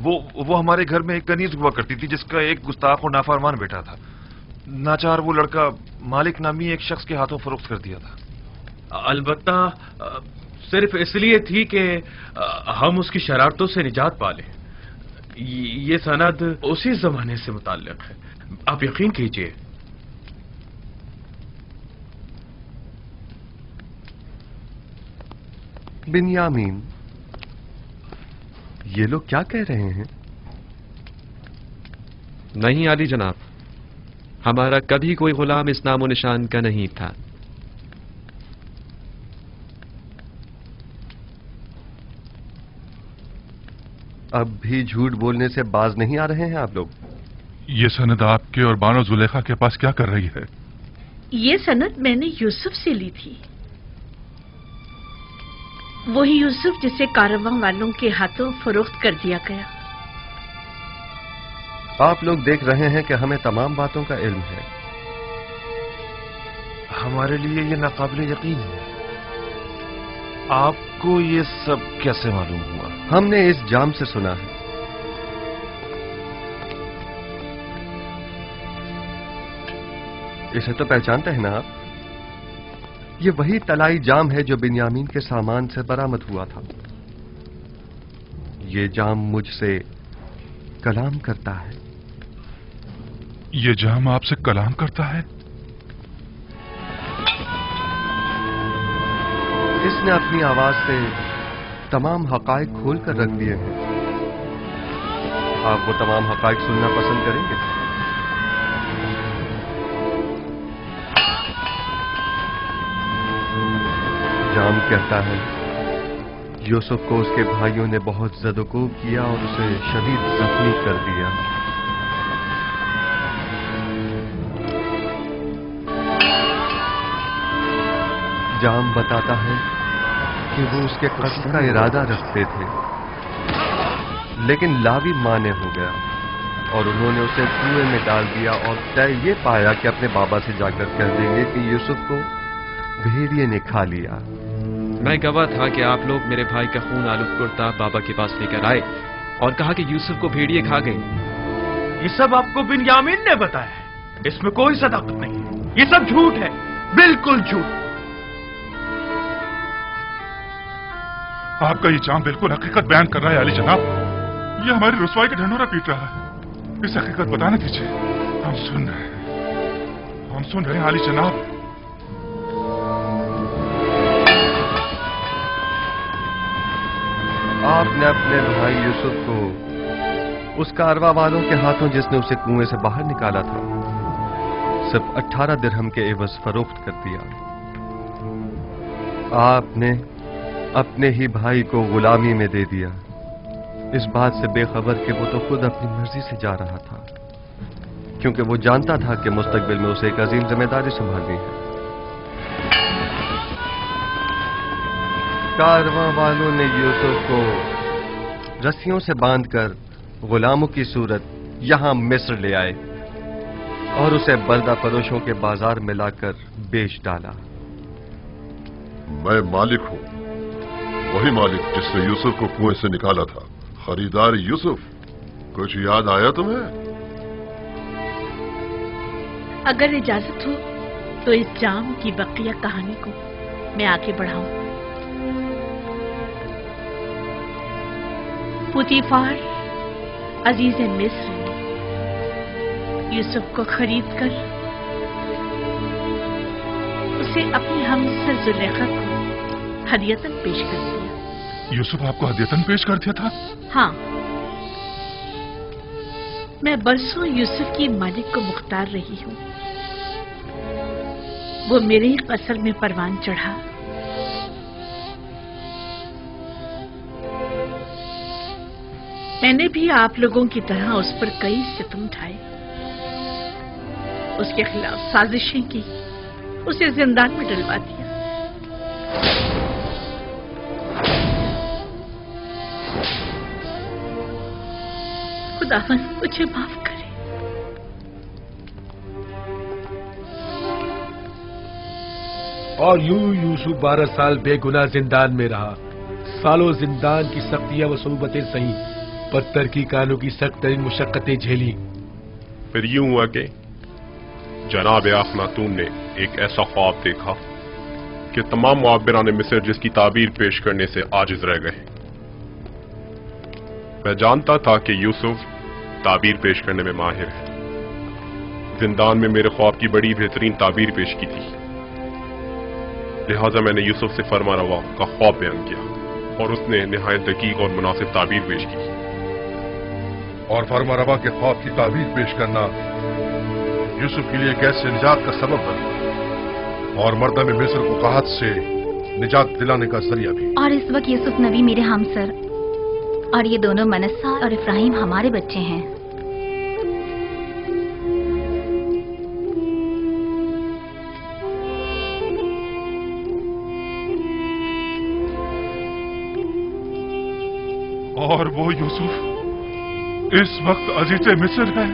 وہ ہمارے گھر میں ایک کنیز ہوا کرتی تھی جس کا ایک گستاخ اور نافرمان بیٹا تھا. ناچار وہ لڑکا مالک نامی ایک شخص کے ہاتھوں فروخت کر دیا تھا. البتہ صرف اس لیے تھی کہ ہم اس کی شرارتوں سے نجات پالیں. یہ سند اسی زمانے سے متعلق ہے، آپ یقین کیجئے. بنیامین، یہ لوگ کیا کہہ رہے ہیں؟ نہیں عالی جناب، ہمارا کبھی کوئی غلام اس نام و نشان کا نہیں تھا. اب بھی جھوٹ بولنے سے باز نہیں آ رہے ہیں آپ لوگ؟ یہ سند آپ کے اور بانو زلیخا کے پاس کیا کر رہی ہے؟ یہ سند میں نے یوسف سے لی تھی، وہی یوسف جسے کارواں والوں کے ہاتھوں فروخت کر دیا گیا. آپ لوگ دیکھ رہے ہیں کہ ہمیں تمام باتوں کا علم ہے. ہمارے لیے یہ ناقابل یقین ہے. آپ کو یہ سب کیسے معلوم ہوا؟ ہم نے اس جام سے سنا ہے. اسے تو پہچانتے ہیں نا آپ؟ یہ وہی طلائی جام ہے جو بنیامین کے سامان سے برآمد ہوا تھا. یہ جام مجھ سے کلام کرتا ہے. یہ جام آپ سے کلام کرتا ہے؟ اس نے اپنی آواز سے تمام حقائق کھول کر رکھ دیے ہیں. آپ وہ تمام حقائق سننا پسند کریں گے؟ جام کہتا ہے یوسف کو اس کے بھائیوں نے بہت زد و کوب کیا اور اسے شدید زخمی کر دیا. جام بتاتا ہے کہ وہ اس کے قتل کا ارادہ رکھتے تھے، لیکن لاوی مانے ہو گیا اور انہوں نے اسے کنویں میں ڈال دیا اور طے یہ پایا کہ اپنے بابا سے جا کر کہہ دیں گے کہ یوسف کو بھیڑیے نے کھا لیا. میں گواہ تھا کہ آپ لوگ میرے بھائی کا خون آلود کرتا بابا کے پاس لے کر آئے اور کہا کہ یوسف کو بھیڑیے کھا گئے. یہ سب آپ کو بنیامین نے بتایا ہے، اس میں کوئی صداقت نہیں ہے، یہ سب جھوٹ ہے، بالکل جھوٹ. آپ کا یہ جام بالکل حقیقت بیان کر رہا ہے علی جناب. یہ ہماری رسوائی کا ڈھنڈورا پیٹ رہا ہے. اس حقیقت بتانے دیجیے. ہم سن رہے ہیں علی جناب. آپ نے اپنے بھائی یوسف کو اس کارواں والوں کے ہاتھوں جس نے اسے کنویں سے باہر نکالا تھا صرف 18 درہم کے عوض فروخت کر دیا. آپ نے اپنے ہی بھائی کو غلامی میں دے دیا، اس بات سے بے خبر کہ وہ تو خود اپنی مرضی سے جا رہا تھا، کیونکہ وہ جانتا تھا کہ مستقبل میں اسے ایک عظیم ذمہ داری سنبھالنی ہے. کارواں والوں نے یوسف کو رسیوں سے باندھ کر غلاموں کی صورت یہاں مصر لے آئے اور اسے بردہ فروشوں کے بازار میں لا کر بیچ ڈالا. میں مالک ہوں، وہی مالک جس نے یوسف کو کنویں سے نکالا تھا. خریدار یوسف، کچھ یاد آیا تمہیں؟ اگر اجازت ہو تو اس جام کی بقیہ کہانی کو میں آگے بڑھاؤں. پوتیفار عزیز مصر نے یوسف کو خرید کر اسے اپنی ہمسر زلیخا کو ہدیتاً پیش کر دیا. یوسف آپ کو ہدیتاً پیش کر دیا تھا؟ ہاں، میں برسوں یوسف کی مالک کو مختار رہی ہوں. وہ میرے ہی قصر میں پروان چڑھا. میں نے بھی آپ لوگوں کی طرح اس پر کئی ستم اٹھائے، اس کے خلاف سازشیں کی، اسے زندان میں ڈلوا دیا. خداوند مجھے معاف کرے. اور یوں یوسف 12 سال بے گناہ زندان میں رہا. سالوں زندان کی سختیاں و صعوبتیں سہیں، पत्थर की कानों की सख्त तरीन मुशक्कतें झेली। फिर यूं हुआ कि जनाब अखनातून ने एक ऐसा ख्वाब देखा कि तमाम मुआब्बिरान मिस्र जिसकी ताबीर पेश करने से आजिज रह गए। मैं जानता था कि यूसुफ ताबीर पेश करने में माहिर है। जिंदान में मेरे ख्वाब की बड़ी बेहतरीन ताबीर पेश की थी, लिहाजा मैंने यूसुफ से फरमा रवा का ख्वाब बयान किया और उसने निहायत दकीक और मुनासिब ताबीर पेश की। और फरमा रवा के ख्वाब की ताबीर पेश करना यूसुफ के लिए कैसे निजात का सबब बना और मर्दम मिस्र को कहत से निजात दिलाने का जरिया भी। और इस वक्त यूसुफ नबी मेरे हमसर और ये दोनों मनस्सा और इब्राहिम हमारे बच्चे हैं। और वो यूसुफ इस वक्त अजीज मिस्र है।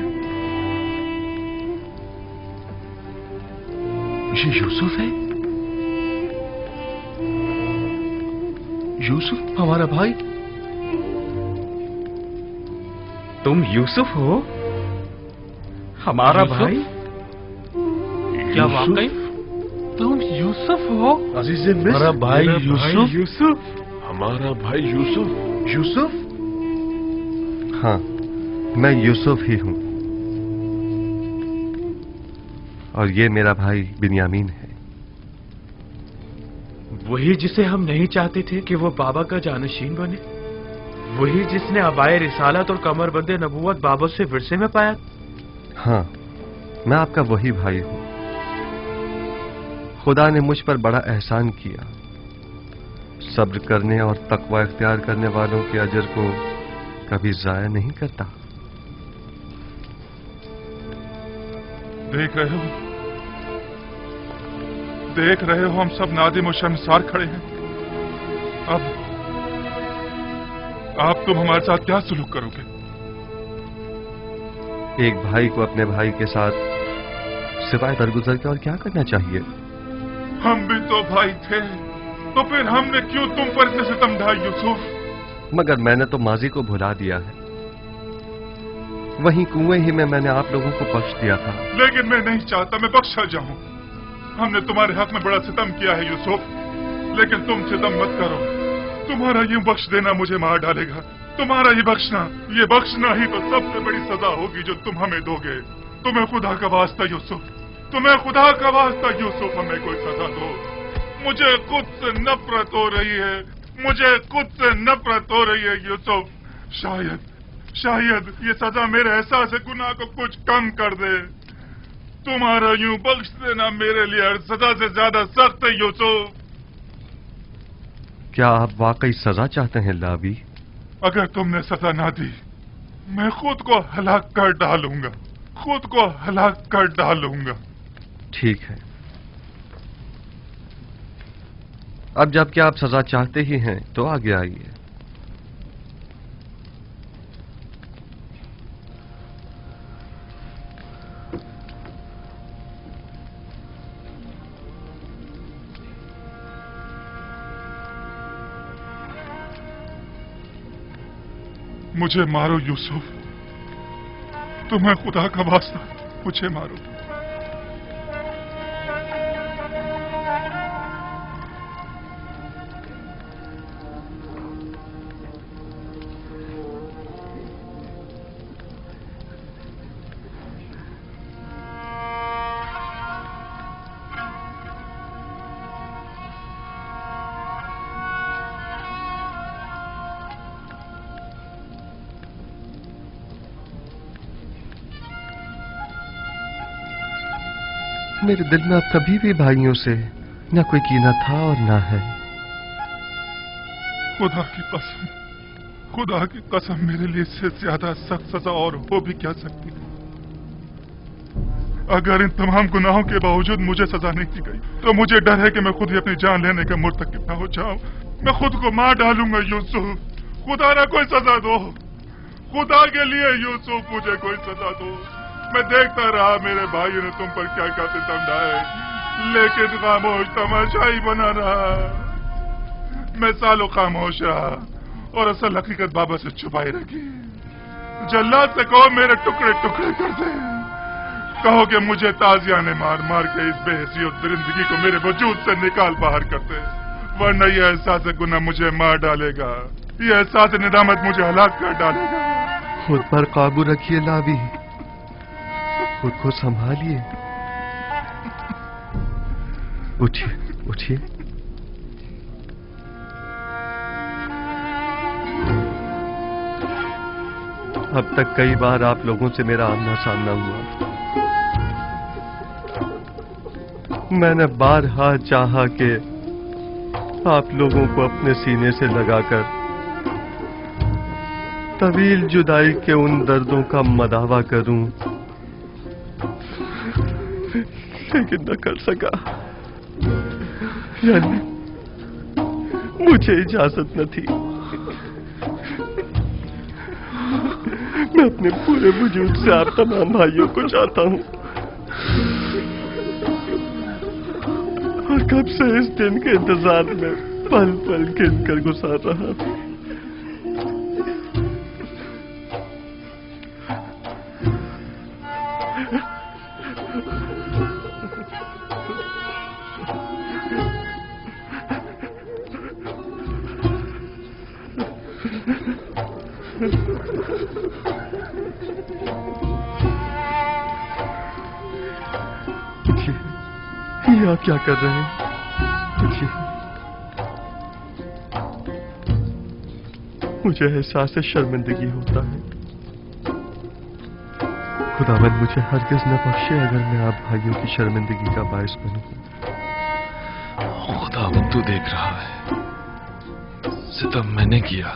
ये यूसुफ है? यूसुफ हमारा भाई? तुम यूसुफ हो? हमारा भाई? क्या वाकई तुम यूसुफ हो? अजीज मिस्र, हमारा भाई यूसुफ? यूसुफ, हमारा भाई यूसुफ? यूसुफ? हाँ, मैं यूसुफ ही हूं और ये मेरा भाई बिन्यामीन है। वही जिसे हम नहीं चाहते थे कि वो बाबा का जानशीन बने, वही जिसने अबाए रिसालत और कमरबंदे नबूवत बाबा से विरसे में पाया। हाँ, मैं आपका वही भाई हूं। खुदा ने मुझ पर बड़ा एहसान किया। सब्र करने और तकवा इख्तियार करने वालों के अजर को कभी जाया नहीं करता। देख रहे हो हम सब नादिम और शर्मसार खड़े हैं। अब तुम हमारे साथ क्या सुलूक करोगे? एक भाई को अपने भाई के साथ सिवाय दरगुजर के और क्या करना चाहिए? हम भी तो भाई थे, तो फिर हमने क्यों तुम पर इतने सितम ढाए यूसुफ? मगर मैंने तो माजी को भुला दिया है। वहीं कुएं ही में मैंने आप लोगों को बख्श दिया था। लेकिन मैं नहीं चाहता मैं बख्शा जाऊं। हमने तुम्हारे हक में बड़ा सितम किया है यूसुफ, लेकिन तुम सितम मत करो। तुम्हारा यूं बख्श देना मुझे मार डालेगा। तुम्हारा ये बख्शना ही तो सबसे बड़ी सजा होगी जो तुम हमें दोगे। तुम्हें खुदा का वास्ता यूसुफ, तुम्हें खुदा का वास्ता यूसुफ, हमें कोई सजा दो। मुझे खुद से नफरत हो रही है, मुझे खुद से नफरत हो रही है यूसुफ। शायद ये सजा मेरे एहसास गुनाह को कुछ कम कर दे। तुम्हारा यूं बख्श देना मेरे लिए हर सजा से ज्यादा सख्त है यूसुफ। क्या आप वाकई सजा चाहते हैं लावी? अगर तुमने सजा ना दी, मैं खुद को हलाक कर डालूंगा, खुद को हलाक कर डालूंगा। ठीक है, अब जबकि आप सजा चाहते ही हैं तो आगे आइए। मुझे मारो यूसुफ, तुम्हें खुदा का वास्ता मुझे मारो। मेरे दिल में अब कभी भी भाइयों से न कोई कीना था और न है। खुदा की कसम मेरे लिए इससे ज्यादा सख्त सजा और हो भी क्या सकती है। अगर इन तमाम गुनाहों के बावजूद मुझे सजा नहीं दी गई तो मुझे डर है कि मैं खुद ही अपनी जान लेने का मुर्तकिब न हो जाऊं। मैं खुद को मार डालूंगा यूसुफ। खुदा ना कोई सजा दो, खुदा के लिए यूसुफ मुझे कोई सजा दो। मैं देखता रहा मेरे भाइयों ने तुम पर क्या क्या सितम ढाए, लेकिन खामोश तमाशाई बना रहा। मैं सालों खामोश रहा और असल हकीकत बाबा से छुपाई रखी। जल्लाद से कहो मेरे टुकड़े टुकड़े कर दे। कहो कि मुझे ताजिया ने मार मार के इस बेहसियत दरिंदगी को मेरे वजूद से निकाल बाहर कर दे, वरना ये एहसास गुनाह मुझे मार डालेगा, ये एहसास निदामत मुझे हलाक कर डालेगा। खुद पर काबू रखिए लावी, खुद को संभालिए। उठिए उठिए। अब तक कई बार आप लोगों से मेरा आमना सामना हुआ। मैंने बारहा चाहा कि आप लोगों को अपने सीने से लगाकर तवील जुदाई के उन दर्दों का मदावा करूं, लेकिन न कर सका। यानी मुझे इजाजत न थी। मैं अपने पूरे वजूद से आप तमाम भाइयों को चाहता हूं, और कब से इस दिन के इंतजार में पल पल गिन कर गुजार रहा हूं। ये आप क्या कर रहे हैं? मुझे एहसास शर्मिंदगी होता है। खुदावंद मुझे हरगिज न बख्शे अगर मैं आप भाइयों की शर्मिंदगी का बायस बनूं। खुदावंद तू देख रहा है, सितम मैंने किया,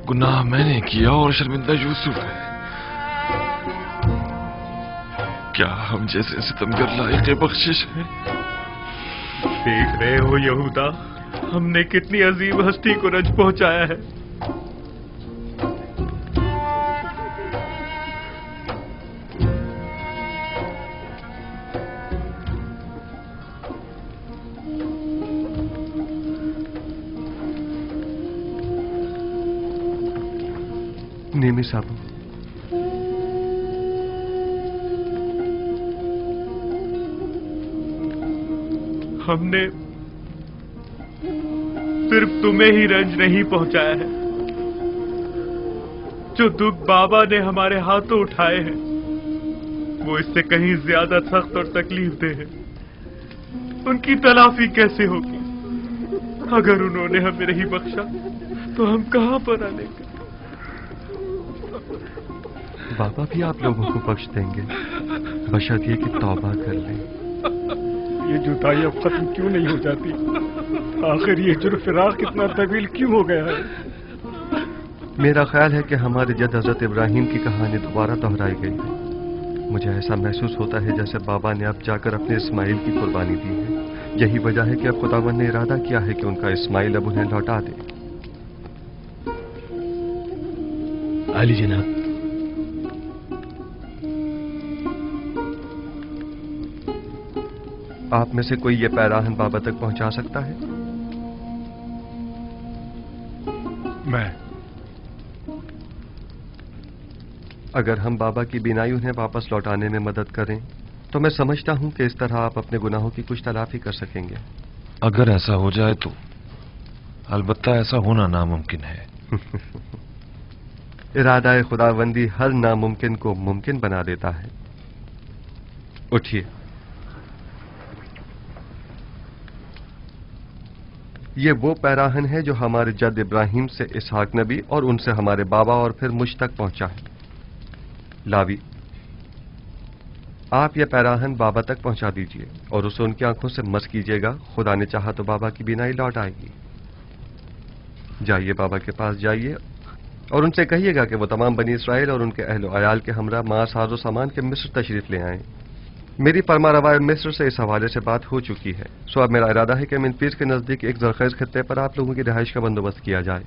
गुनाह मैंने किया और शर्मिंदा यूसुफ है। क्या हम जैसे सितमगर लायक बख्शिश है? देख रहे हो यहूदा, हमने कितनी अजीब हस्ती को रंज पहुंचाया है। नेमी साहब, हमने सिर्फ तुम्हें ही रंज नहीं पहुंचाया है, जो दुख बाबा ने हमारे हाथों उठाए हैं वो इससे कहीं ज्यादा सख्त और तकलीफ दे है। उनकी तलाफी कैसे होगी? अगर उन्होंने हमें नहीं बख्शा तो हम कहां पर आनेंगे? बाबा भी आप लोगों को बख्श देंगे, बशर्ते कि तौबा कर लें। ये जुदाई अब खत्म क्यों नहीं हो जाती? आखिर ये जुर्म-ए-फिराक कितना तवील क्यों हो गया है? मेरा ख्याल है कि हमारे जद हजरत इब्राहिम की कहानी दोबारा दोहराई गई है। मुझे ऐसा महसूस होता है जैसे बाबा ने अब जाकर अपने इस्माइल की कुर्बानी दी है। यही वजह है कि अब खुदावंद ने इरादा किया है कि उनका इस्माइल अब उन्हें लौटा दे। अली जनाब, आप में से कोई ये पैराहन बाबा तक पहुंचा सकता है? मैं। अगर हम बाबा की बिनाई उन्हें वापस लौटाने में मदद करें तो मैं समझता हूं कि इस तरह आप अपने गुनाहों की कुछ तलाफी कर सकेंगे। अगर ऐसा हो जाए तो अलबत्ता ऐसा होना नामुमकिन है। इरादा खुदावंदी हर नामुमकिन को मुमकिन बना देता है। उठिए। ये वो पैराहन है जो हमारे जद इब्राहिम से इसहाक नबी और उनसे हमारे बाबा और फिर मुझ तक पहुंचा है। लावी, आप ये पैराहन बाबा तक पहुंचा दीजिए और उसे उनकी आंखों से मस कीजिएगा। खुदा ने चाहा तो बाबा की बिनाई लौट आएगी। जाइए, बाबा के पास जाइए और उनसे कहिएगा कि वो तमाम बनी इसराइल और उनके अहलो अयाल के हमरा मां साजो सामान के मिस्र तशरीफ ले आए। मेरी फरमारवाए मिस्र से इस हवाले से बात हो चुकी है। सो अब मेरा इरादा है कि मिनपीस के नजदीक एक जरखेज खत्ते पर आप लोगों की रिहाइश का बंदोबस्त किया जाए।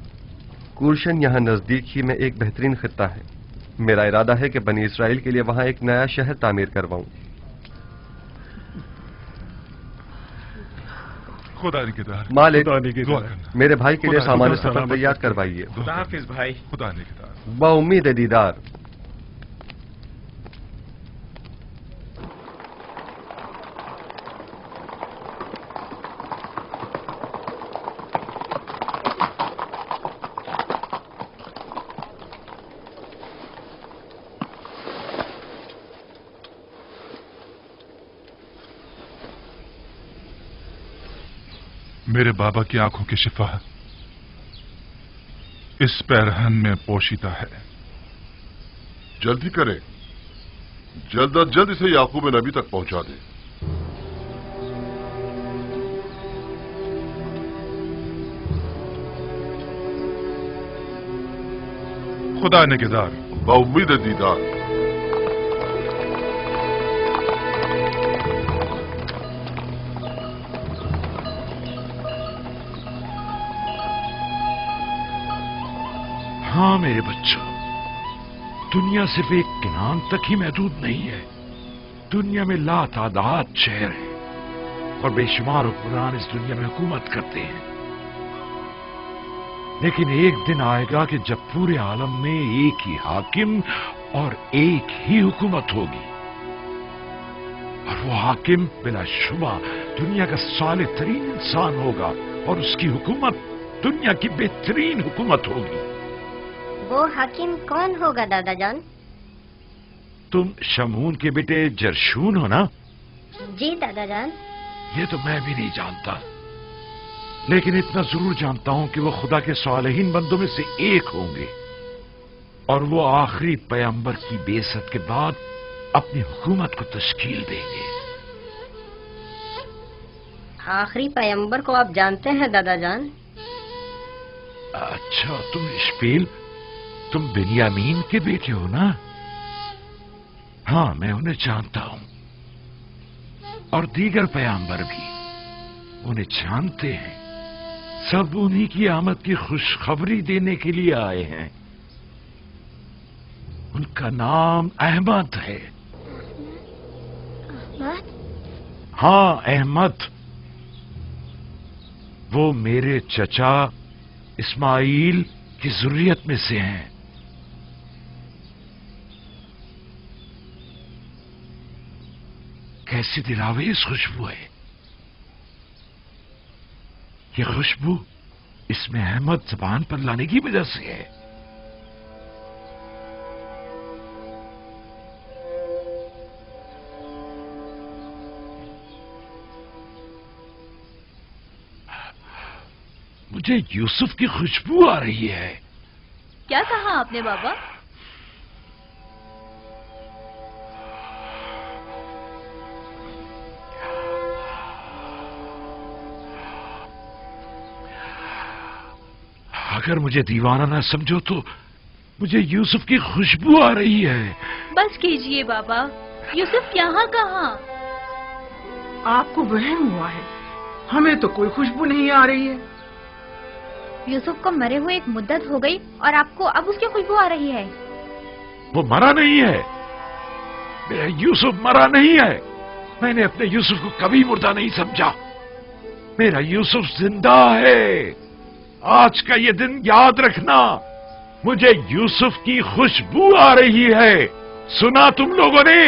कूरशन यहाँ नजदीक ही में एक बेहतरीन खत्ता है। मेरा इरादा है कि बनी इसराइल के लिए वहां एक नया शहर तामीर करवाऊं। खुदा निगहदार। मालिक, खुदा निगहदार। मेरे भाई के लिए खुदा सामान निगहदार। सफर तैयार करवाइए। खुदा हाफिज भाई। खुदा निगहदार। बाउम्मीद दीदार। मेरे बाबा की आंखों की शिफा इस पैरहन में पोशीदा है। जल्दी करें, जल्द अज जल्द इसे याकूब नबी तक पहुंचा दें। खुदा निगहदार। बाउम्मीद दीदार। हाँ मेरे बच्चों, दुनिया सिर्फ एक किनान तक ही महदूद नहीं है। दुनिया में लातादाद शहर हैं और बेशुमार हुक्मरान इस दुनिया में हुकूमत करते हैं। लेकिन एक दिन आएगा कि जब पूरे आलम में एक ही हाकिम और एक ही हुकूमत होगी, और वो हाकिम बिलाशुबा दुनिया का साले तरीन इंसान होगा और उसकी हुकूमत दुनिया की बेहतरीन हुकूमत होगी। वो हाकिम कौन होगा दादा जान? तुम शमून के बेटे जरशून हो ना? जी दादा जान। ये तो मैं भी नहीं जानता, लेकिन इतना जरूर जानता हूं कि वो खुदा के सालेहीन बंदों में से एक होंगे और वो आखिरी पैगंबर की बेइज्जत के बाद अपनी हुकूमत को तश्कील देंगे। आखिरी पैगंबर को आप जानते हैं दादा जान? अच्छा, तुम इश्माइल, तुम बिन्यामीन के बेटे हो ना? हाँ, मैं उन्हें जानता हूं और दीगर पैगंबर भी उन्हें जानते हैं। सब उन्हीं की आमद की खुशखबरी देने के लिए आए हैं। उनका नाम अहमद है। अहमद? हाँ, अहमद। वो मेरे चचा इस्माइल की जुर्रियत में से हैं। कैसी दिलावेज खुशबू है ये खुशबू। इसमें अहमद जबान पर लाने की वजह से है। मुझे यूसुफ की खुशबू आ रही है। क्या कहा आपने बाबा? अगर मुझे दीवाना ना समझो तो मुझे यूसुफ की खुशबू आ रही है। बस कीजिए बाबा, यूसुफ यहाँ कहाँ? आपको वहम हुआ है, हमें तो कोई खुशबू नहीं आ रही है। यूसुफ को मरे हुए एक मुद्दत हो गई और आपको अब उसकी खुशबू आ रही है। वो मरा नहीं है, मेरा यूसुफ मरा नहीं है। मैंने अपने यूसुफ को कभी मुर्दा नहीं समझा। मेरा यूसुफ जिंदा है। आज का ये दिन याद रखना। मुझे यूसुफ की खुशबू आ रही है। सुना तुम लोगों ने?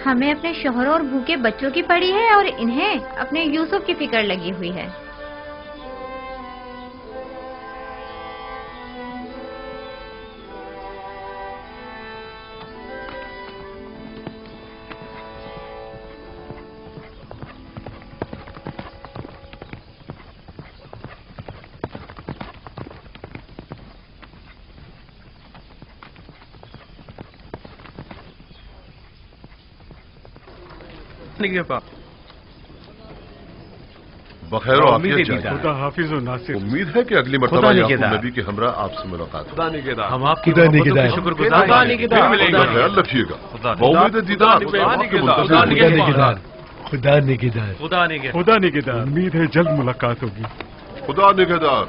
हमें अपने शोहरों और भूखे बच्चों की पड़ी है और इन्हें अपने यूसुफ की फिक्र लगी हुई है। बखैर आफियत जाए। खुदा हाफिज और नासिर। उम्मीद है कि अगली मर्तबा याकूब नबी के हमरा आपसे मुलाकात हो। हम आपकी मोहब्बतों के शुक्रगुजार हैं। फिर मिलेंगे। अपना ख्याल रखिएगा। बाउम्मीद दीदार। खुदा निगहदार। खुदा निगहदार। उम्मीद है जल्द मुलाकात होगी। खुदा निगहदार।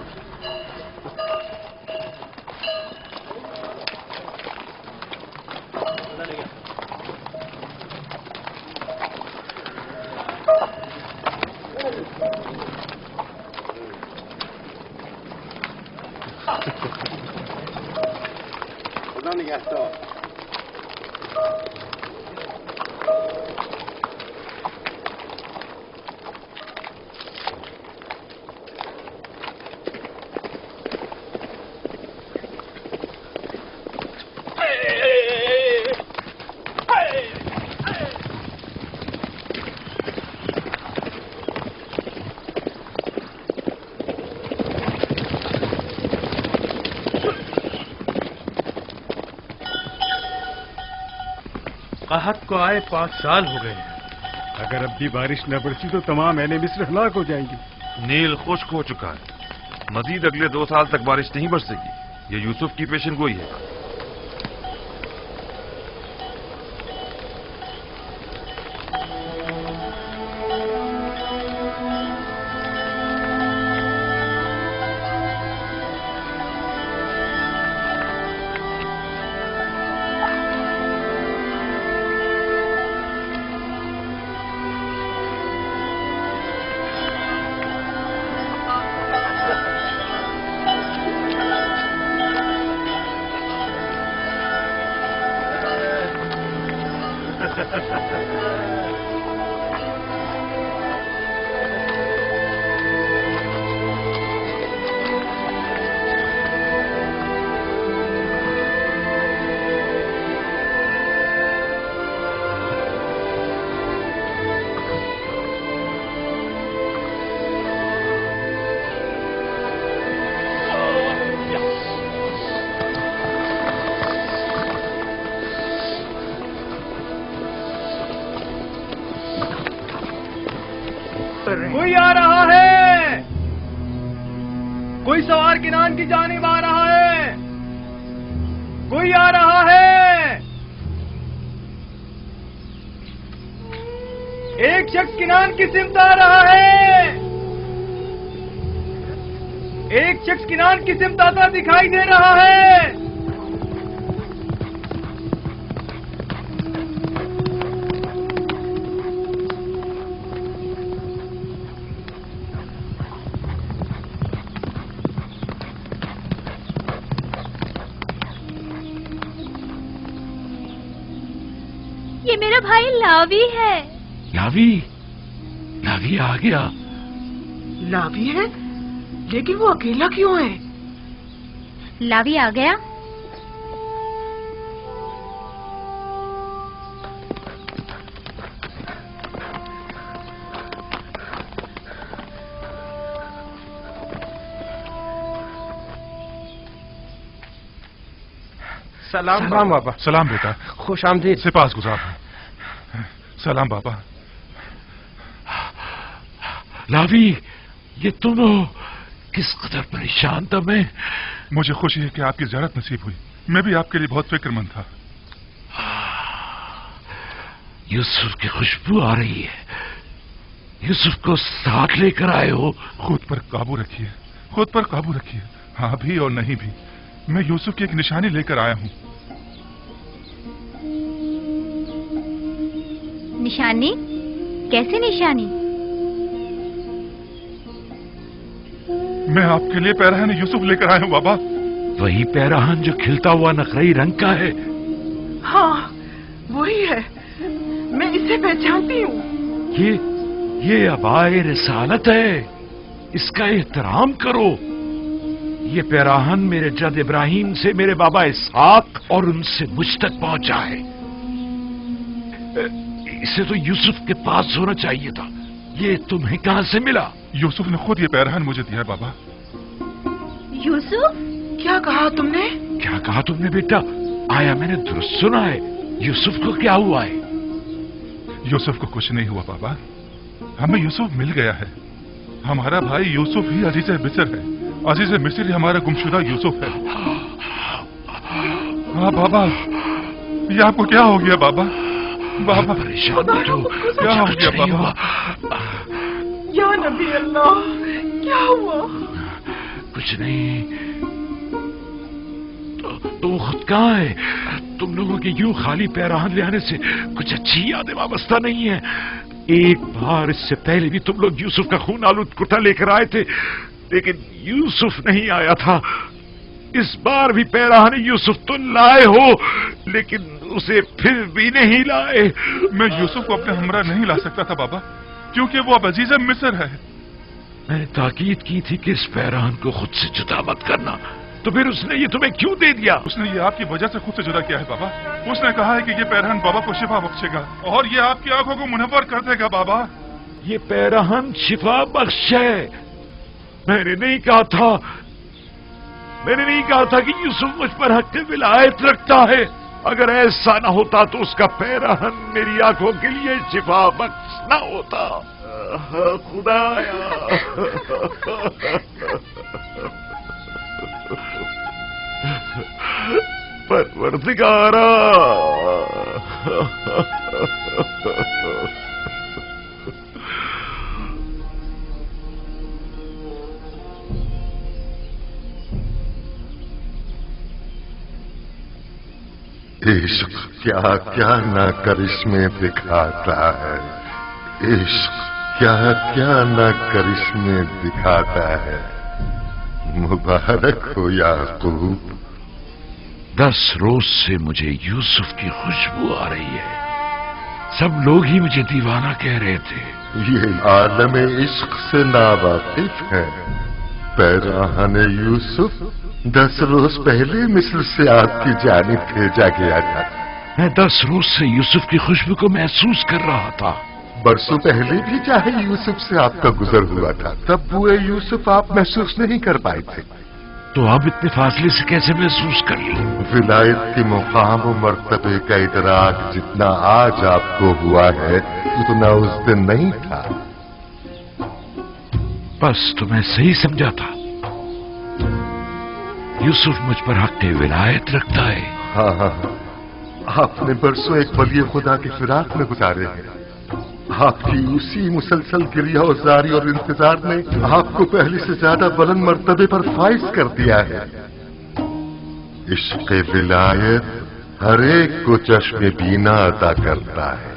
قحط کو آئے 5 سال ہو گئے ہیں۔ اگر اب بھی بارش نہ برسی تو تمام اہل مصر ہلاک ہو جائیں گی۔ نیل خشک ہو چکا ہے، مزید اگلے 2 سال تک بارش نہیں برسے گی۔ یہ یوسف کی پیشن گوئی ہے۔ کوئی آ رہا ہے، کوئی سوار کنان کی جانب آ رہا ہے، کوئی آ رہا ہے۔ ایک شخص کنان کی سمت آ رہا ہے، ایک شخص کنان کی سمت آتا دکھائی دے رہا ہے۔ یہ میرا بھائی لاوی ہے۔ لاوی آ گیا۔ لاوی ہے لیکن وہ اکیلا کیوں ہے؟ لاوی آ گیا؟ سلام بابا۔ سلام بیٹا، خوش آمدید۔ سپاس گزار ہوں۔ سلام بابا۔ لاوی، یہ تم ہو؟ کس قدر پریشان تھا میں۔ مجھے خوشی ہے کہ آپ کی زیارت نصیب ہوئی، میں بھی آپ کے لیے بہت فکر مند تھا۔ یوسف کی خوشبو آ رہی ہے، یوسف کو ساتھ لے کر آئے ہو؟ خود پر قابو رکھیے، خود پر قابو رکھیے، ہاں بھی اور نہیں بھی، میں یوسف کی ایک نشانی لے کر آیا ہوں۔ نشانی؟ کیسی نشانی؟ میں آپ کے لیے پیراہن یوسف لے کر آیا ہوں بابا۔ وہی پیراہن جو کھلتا ہوا نقرئی رنگ کا ہے؟ ہاں وہی ہے، میں اسے پہچانتی ہوں۔ یہ عبائے رسالت ہے، اس کا احترام کرو۔ یہ پیراہن میرے جد ابراہیم سے میرے بابا اسحاق اور ان سے مجھ تک پہنچا ہے۔ اسے تو یوسف کے پاس ہونا چاہیے تھا، یہ تمہیں کہاں سے ملا؟ یوسف نے خود یہ پیراہن مجھے دیا ہے بابا۔ یوسف؟ کیا کہا تم نے؟ کیا کہا تم نے بیٹا؟ آیا میں نے درست سنا ہے؟ یوسف کو کیا ہوا ہے؟ یوسف کو کچھ نہیں ہوا بابا، ہمیں یوسف مل گیا ہے۔ ہمارا بھائی یوسف ہی عزیز مصر ہے، عزیز مصر ہی ہمارا گمشدہ یوسف ہے۔ ہاں بابا، یہ آپ کو کیا ہو گیا بابا؟ بابا پریشان مت ہو، کیا ہو گیا بابا؟ یا نبی اللہ، کیا ہوا؟ کچھ نہیں، تم خود کہاں ہے؟ تم لوگوں کے یوں خالی پیراہن لے آنے سے کچھ اچھی یادیں وابستہ نہیں ہیں۔ ایک بار اس سے پہلے بھی تم لوگ یوسف کا خون آلود کرتا لے کر آئے تھے، لیکن یوسف نہیں آیا تھا۔ اس بار بھی پیراہن یوسف تو لائے ہو، لیکن اسے پھر بھی نہیں لائے۔ میں یوسف کو اپنے ہمراہ نہیں لا سکتا تھا بابا، کیونکہ وہ اب عزیز مصر ہے۔ میں نے تاکید کی تھی کہ اس پیراہن کو خود سے جدا مت کرنا، تو پھر اس نے یہ تمہیں کیوں دے دیا؟ اس نے یہ آپ کی وجہ سے خود سے جدا کیا ہے بابا۔ اس نے کہا ہے کہ یہ پیراہن بابا کو شفا بخشے گا اور یہ آپ کی آنکھوں کو منور کر دے گا بابا۔ یہ پیراہن شفا بخش ہے، میں نے نہیں کہا تھا کہ یوسف مجھ پر حق ولایت رکھتا ہے۔ اگر ایسا نہ ہوتا تو اس کا پیراہن میری آنکھوں کے لیے شفا بخش نہ ہوتا. خدایا پروردگارا عشق کیا کیا نہ کرشمے دکھاتا ہے. عشق کیا کیا نہ کرشمے دکھاتا ہے. مبارک ہو یعقوب. 10 روز سے مجھے یوسف کی خوشبو آ رہی ہے. سب لوگ ہی مجھے دیوانہ کہہ رہے تھے. یہ عالم عشق سے ناواقف ہے. پیراہن یوسف 10 روز پہلے مصر سے آپ کی جانب بھیجا گیا تھا. میں 10 روز سے یوسف کی خوشبو کو محسوس کر رہا تھا. برسوں پہلے بھی چاہے یوسف سے آپ کا گزر ہوا تھا, تب بوئے یوسف آپ محسوس نہیں کر پائے تھے. تو آپ اتنے فاصلے سے کیسے محسوس کر لیں؟ ولایت کے مقام و مرتبے کا ادراک جتنا آج آپ کو ہوا ہے اتنا اس دن نہیں تھا. بس تو میں صحیح سمجھا تھا. یوسف مجھ پر حق ولایت رکھتا ہے. ہاں آپ نے برسوں ایک ولی خدا کے فراق میں گزارے ہیں. آپ کی اسی مسلسل گریہ و زاری اور انتظار نے آپ کو پہلے سے زیادہ بلند مرتبے پر فائز کر دیا ہے. عشق ولایت ہر ایک کو چشم بینا عطا کرتا ہے.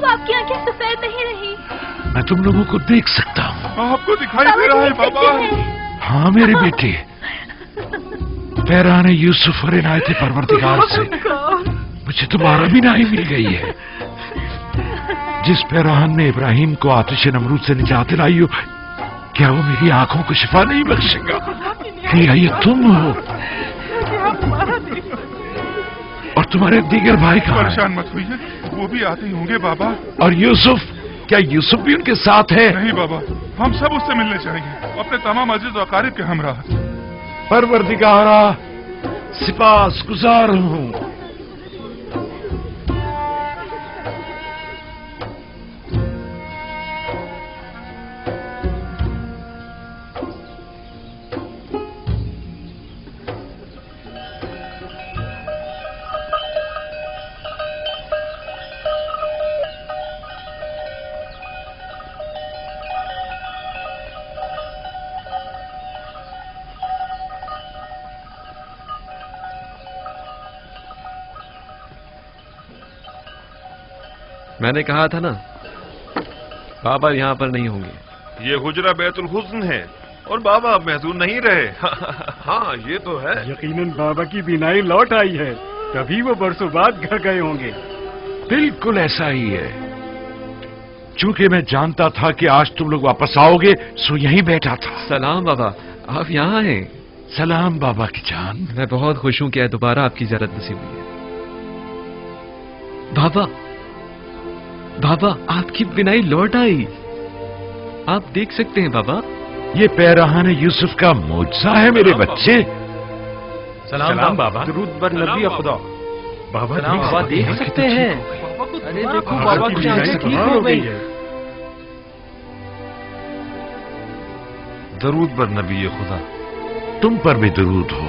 آپ کی آنکھیں سفید نہیں رہی. میں تم لوگوں کو دیکھ سکتا ہوں. آپ کو دکھائی دے رہا ہے بابا. ہاں میرے بیٹے, پیراہن یوسف اور عنایت پروردگار سے مجھے تمہارا بھی نائی مل گئی ہے. جس پیراہن نے ابراہیم کو آتش نمرود سے نجات دلائی ہو, کیا وہ میری آنکھوں کو شفا نہیں بخشے گا؟ کیا یہ تم ہو؟ اور تمہارے دیگر بھائی کہاں ہیں؟ پریشان مت ہوئیے, وہ بھی آتے ہی ہوں گے بابا. اور یوسف, کیا یوسف بھی ان کے ساتھ ہے؟ نہیں بابا, ہم سب اس سے ملنے چاہیں گے, اپنے تمام عزیز و اقارب کے ہمراہ. پروردگارا سپاس گزار ہوں. میں نے کہا تھا نا, بابا یہاں پر نہیں ہوں گے. یہ حجرہ بیت الحسن ہے اور بابا اب محظوظ نہیں رہے. ہاں یہ تو ہے. یقیناً بابا کی بینائی لوٹ آئی ہے, تبھی وہ برسوں بعد گھر گئے ہوں گے. بالکل ایسا ہی ہے. چونکہ میں جانتا تھا کہ آج تم لوگ واپس آؤ گے, سو یہیں بیٹھا تھا. سلام بابا, آپ یہاں ہیں؟ سلام بابا کی جان. میں بہت خوش ہوں کہ دوبارہ آپ کی زیارت نصیب ہوئی ہے. بابا آپ کی بینائی لوٹ آئی. آپ دیکھ سکتے ہیں بابا. یہ پیراہن یوسف کا معجزہ ہے میرے بچے. سلام بابا. درود بر نبی خدا. بابا دیکھ سکتے ہیں. ارے دیکھو بابا کی آنکھیں ٹھیک ہو گئی ہے. درود بر نبی خدا. تم پر بھی درود ہو.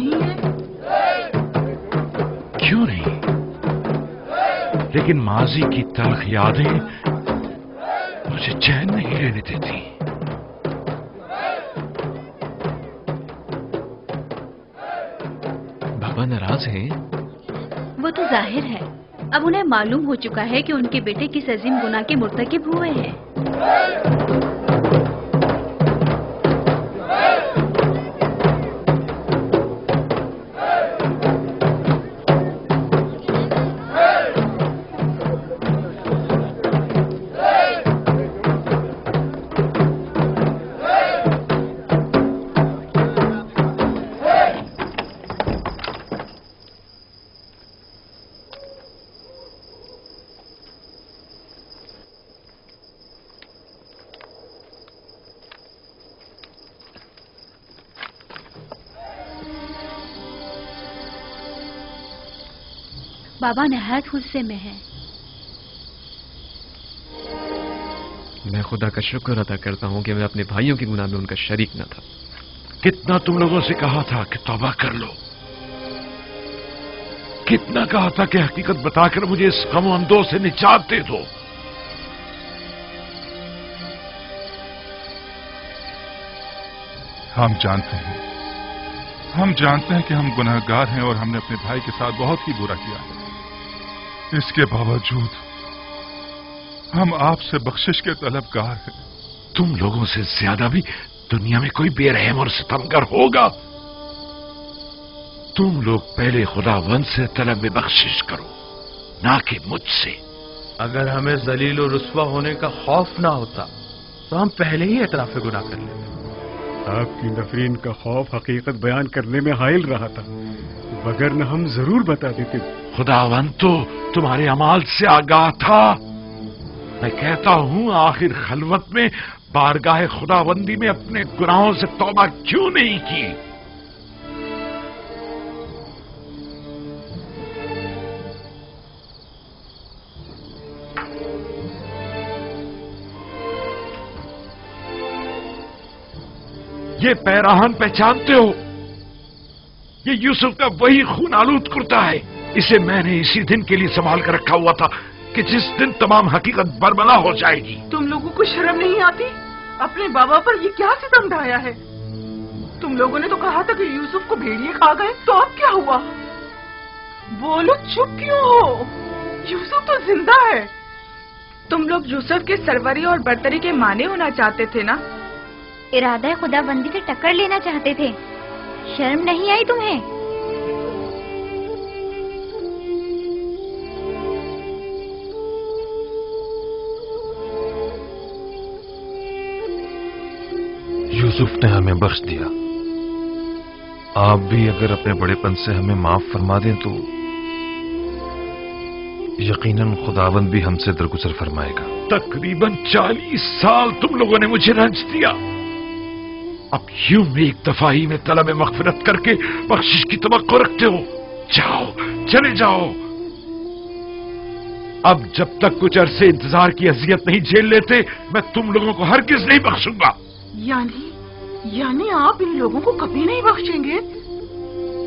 नहीं है? क्यों नहीं? लेकिन माजी की तलख यादें मुझे चैन नहीं लेने देती। बाबा नाराज हैं? वो तो जाहिर है। अब उन्हें मालूम हो चुका है कि उनके बेटे किस अजीम गुनाह के मुर्तकिब हुए हैं। बाबा नहायत गुस्से में है। मैं खुदा का शुक्र अदा करता हूँ कि मैं अपने भाइयों के गुनाह में उनका शरीक न था। कितना तुम लोगों से कहा था कि तौबा कर लो, कितना कहा था कि हकीकत बताकर मुझे इस गम अंदों से निजात दे दो। हम जानते हैं कि हम गुनहगार हैं और हमने अपने भाई के साथ बहुत ही बुरा किया। इसके बावजूद हम आपसे बख्शिश के तलबगार हैं। तुम लोगों से ज्यादा भी दुनिया में कोई बेरहम और सितमगर होगा। तुम लोग पहले खुदावंद से तलब बख्शिश करो, ना कि मुझसे। अगर हमें जलील और रुस्वा होने का खौफ ना होता तो हम पहले ही एतराफ गुनाह कर लेते। आपकी नफरीन का खौफ हकीकत बयान करने में हाइल रहा था, मगर न हम जरूर बता देते। खुदावंद तो तुम्हारे अमाल से आगाह था। मैं कहता हूं, आखिर खलवत में बारगाह खुदाबंदी में अपने गुनाहों से तौबा क्यों नहीं की? ये पैराहन पहचानते हो? ये यूसुफ का वही खून आलूद कुर्ता है। इसे मैंने इसी दिन के लिए संभाल कर रखा हुआ था कि जिस दिन तमाम हकीकत बरमला हो जाएगी। तुम लोगों को शर्म नहीं आती? अपने बाबा पर ये क्या सितम ढाया है? तुम लोगों ने तो कहा था कि यूसुफ को भेड़िए खा गए, तो अब क्या हुआ? बोलो, चुप क्यों हो? यूसुफ तो जिंदा है। तुम लोग यूसुफ के सरवरी और बरतरी के माने होना चाहते थे ना? इरादा खुदाबंदी से टक्कर लेना चाहते थे। शर्म नहीं आई तुम्हें? यूसुफ ने हमें बख्श दिया। आप भी अगर अपने बड़ेपन से हमें माफ फरमा दें तो यकीनन खुदावंद भी हमसे दरगुजर फरमाएगा। तकरीबन 40 साल तुम लोगों ने मुझे रंज दिया। अब यूं में एक दफा ही में तलब मगफिरत करके बख्शिश की तवक्को रखते हो? जाओ, चले जाओ। अब जब तक कुछ अरसे इंतजार की अजियत नहीं झेल लेते, मैं तुम लोगों को हरगिज नहीं बख्शूंगा। यानी आप इन लोगों को कभी नहीं बख्शेंगे?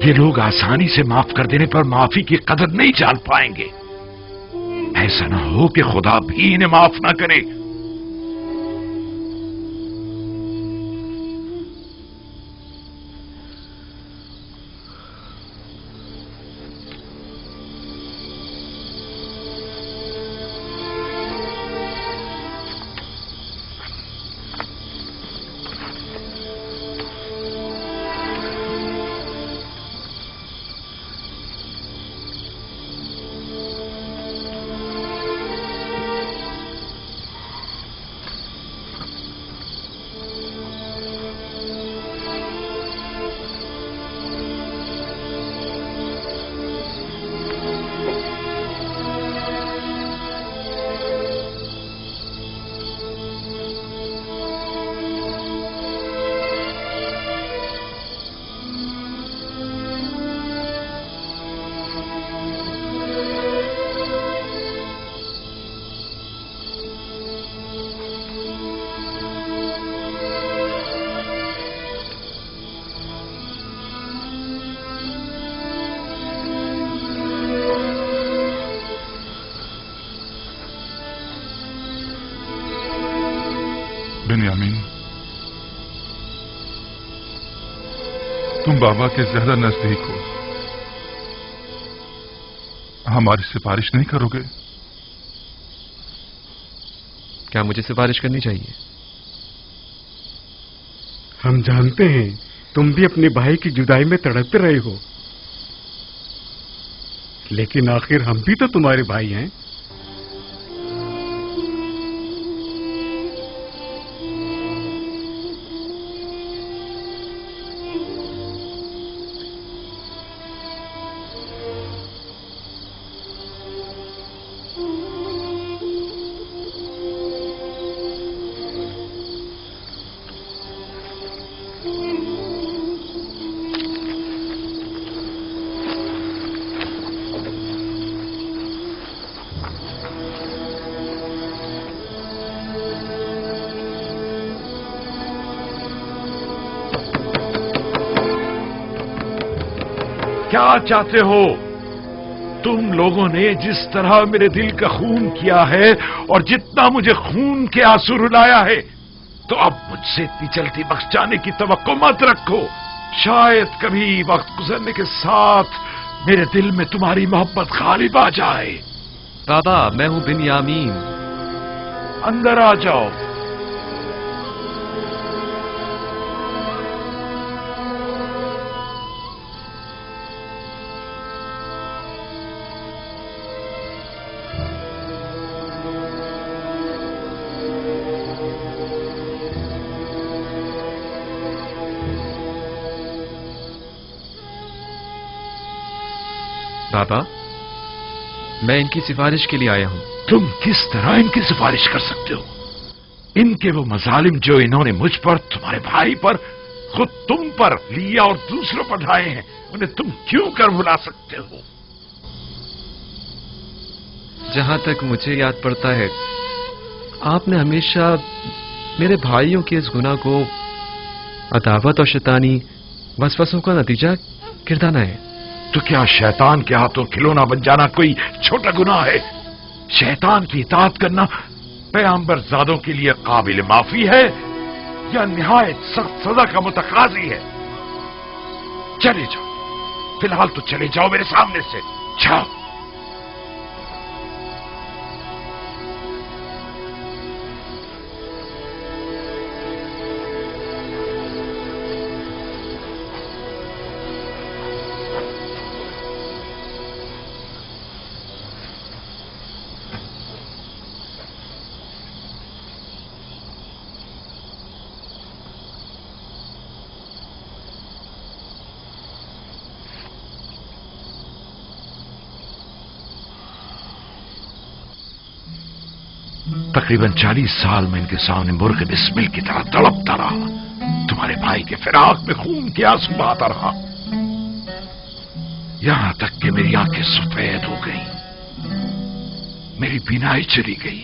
ये लोग आसानी से माफ कर देने पर माफी की कदर नहीं जान पाएंगे। ऐसा ना हो कि खुदा भी इन्हें माफ ना करे। बिन्यामीन, तुम बाबा के ज्यादा नजदीक हो, हमारी सिफारिश नहीं करोगे? क्या मुझे सिफारिश करनी चाहिए? हम जानते हैं तुम भी अपने भाई की जुदाई में तड़पते रहे हो, लेकिन आखिर हम भी तो तुम्हारे भाई हैं। क्या चाहते हो? तुम लोगों ने जिस तरह मेरे दिल का खून किया है और जितना मुझे खून के आंसू रुलाया है, तो अब मुझसे इतनी जल्दी बख्श जाने की तवक्को मत रखो। शायद कभी वक्त गुजरने के साथ मेरे दिल में तुम्हारी मोहब्बत गालिब आ जाए। बाबा, मैं हूं बिन्यामीन। अंदर आ जाओ। बाबा, मैं इनकी सिफारिश के लिए आया हूं। तुम किस तरह इनकी सिफारिश कर सकते हो? इनके वो मजालिम जो इन्होंने मुझ पर, तुम्हारे भाई पर, खुद तुम पर लिया और दूसरों पर ढाए हैं, उन्हें तुम क्यों कर भुला सकते हो? जहां तक मुझे याद पड़ता है, आपने हमेशा मेरे भाइयों के इस गुनाह को अदावत और शैतानी वसवसों का नतीजा गिरदाना है। तो क्या शैतान के हाथों खिलौना बन जाना कोई छोटा गुनाह है? शैतान की इताअत करना पैगंबर ज़ादों के लिए काबिल माफी है या निहायत सख्त सजा का मुतकाजी है? चले जाओ, फिलहाल तो चले जाओ मेरे सामने से। जाओ। तकरीबन 40 साल में इनके सामने मुर्ग बिस्मिल की तरह तड़पता रहा। तुम्हारे भाई के फिराक में खून के आंसू बहाता रहा, यहां तक कि मेरी आंखें सफेद हो गई, मेरी बीनाई चली गई,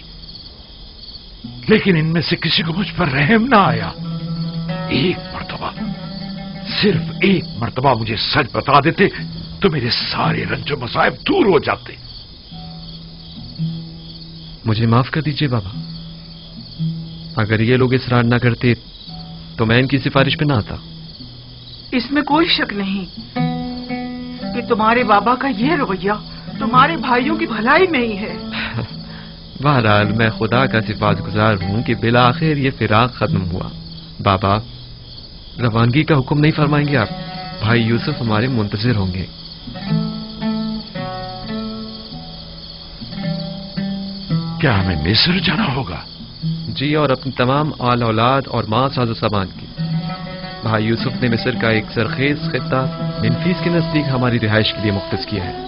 लेकिन इनमें से किसी को मुझ पर रहम ना आया। एक मर्तबा, सिर्फ एक मर्तबा मुझे सच बता देते तो मेरे सारे रंजो मसाइब दूर हो जाते। मुझे माफ कर दीजिए बाबा। अगर ये लोग इसरार ना करते तो मैं इनकी सिफारिश पे ना आता। इसमें कोई शक नहीं कि तुम्हारे बाबा का ये रवैया तुम्हारे भाइयों की भलाई में ही है। बहरहाल मैं खुदा का सिफातगुजार हूं कि बिला आखिर ये फिराक खत्म हुआ। बाबा, रवानगी का हुक्म नहीं फरमाएंगे आप? भाई यूसुफ हमारे मुंतजिर होंगे। क्या हमें मिस्र जाना होगा? जी, और अपनी तमाम आल औलाद और मां साजो सामान की। भाई यूसुफ ने मिस्र का एक सरखेज खित्ता मेम्फिस के नजदीक हमारी रिहाइश के लिए मुख्तस किया है।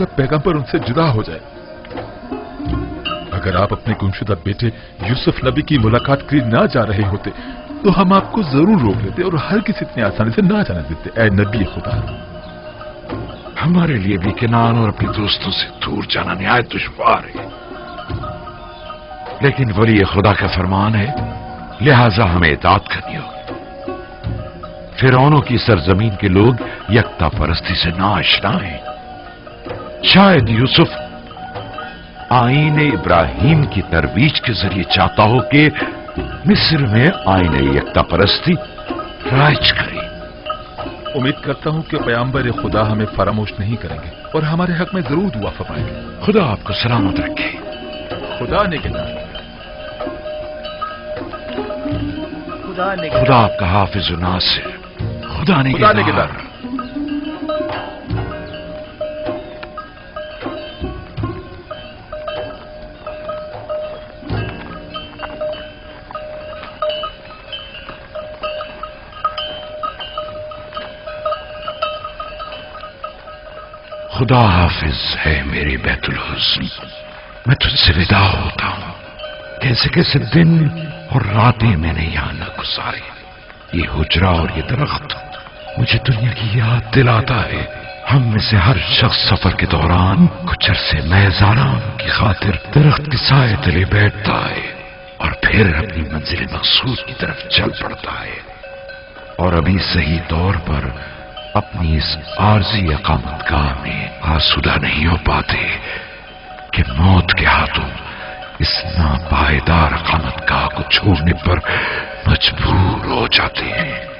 का पैगंबर उनसे जुदा हो जाए। अगर आप अपने गुमशुदा बेटे यूसुफ नबी की मुलाकात के लिए ना जा रहे होते तो हम आपको जरूर रोक लेते और हर किसी इतनी आसानी से ना जाने देते। ऐ नबी खुदा, हमारे लिए भी किनान और अपने दोस्तों से दूर जाना निहायत दुश्वार है, लेकिन वली खुदा का फरमान है, लिहाजा हमें इताअत करनी होगी। फिरौनों की सरजमीन के लोग यकता परस्ती से नाआशना हैं। शायद यूसुफ आईन इब्राहिम की तरवीज के जरिए चाहता हो कि मिस्र में आईन यकता परस्ती राज करे। उम्मीद करता हूं कि पैगंबर खुदा हमें फरामोश नहीं करेंगे और हमारे हक में जरूर दुआ फरमाएंगे। खुदा आपको सलामत रखे। खुदा निगहबान। खुदा आपका हाफिज नासिर। खुदा निगहबान। खुदा हाफिज है मेरे बैतुल हुस्न। मैं तुझसे विदा होता हूं। कैसे कैसे दिन और रातें मैंने यहां न गुजारी। ये हुजरा और ये दरख्त मुझे दुनिया की याद दिलाता है। हम में से हर शख्स सफर के दौरान कुछ अरसे महज आराम की खातिर दरख्त के साए तले बैठता है और फिर अपनी मंजिल मकसूद की तरफ चल पड़ता है, और अभी सही तौर पर अपनी इस आरजी अकामतगाह में आसूदा नहीं हो पाते कि मौत के हाथों इस नापायदार अकामतगाह को छोड़ने पर मजबूर हो जाते हैं।